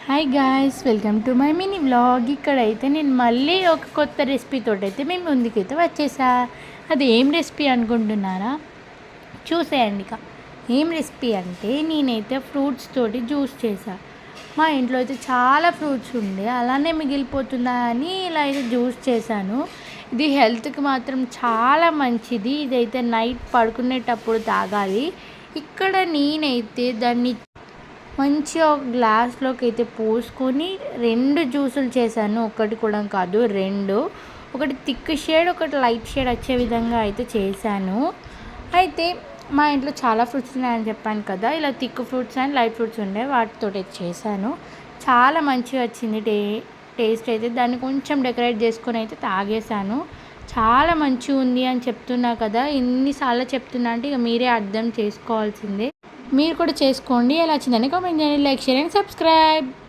Hi guys, welcome to my mini vlog. ఇక్కడైతే నేను మళ్ళీ ఒక కొత్త రెసిపీతో అయితే మేము ముందుకైతే వచ్చేసా. అది ఏం రెసిపీ అనుకుంటున్నారా? చూసేయండి ఇక. ఏం రెసిపీ అంటే నేనైతే ఫ్రూట్స్ తోటి జ్యూస్ చేసా. మా ఇంట్లో అయితే చాలా ఫ్రూట్స్ ఉండే, అలానే మిగిలిపోతుందా అని ఇలా అయితే జ్యూస్ చేశాను. ఇది హెల్త్కి మాత్రం చాలా మంచిది. ఇదైతే నైట్ పడుకునేటప్పుడు తాగాలి. ఇక్కడ నేనైతే దాన్ని మంచిగా ఒక గ్లాస్లోకి అయితే పోసుకొని 2 జ్యూసులు చేశాను. ఒకటి కూడా కాదు, 2. ఒకటి థిక్ షేడ్, ఒకటి లైట్ షేడ్ వచ్చే విధంగా అయితే చేశాను. అయితే మా ఇంట్లో చాలా ఫ్రూట్స్ ఉన్నాయని చెప్పాను కదా, ఇలా thick fruits and light fruits ఉండే వాటితో అయితే చేశాను. చాలా మంచిగా వచ్చింది టేస్ట్ అయితే. దాన్ని కొంచెం డెకరేట్ చేసుకొని అయితే తాగేశాను. చాలా మంచిగా ఉంది అని చెప్తున్నా కదా, ఎన్నిసార్లు చెప్తున్నా అంటే ఇక మీరే అర్థం చేసుకోవాల్సిందే. మీరు కూడా చేసుకోండి. ఎలా వచ్చిందని కామెంట్ చేయండి, లైక్ షేర్ అండ్ సబ్స్క్రైబ్.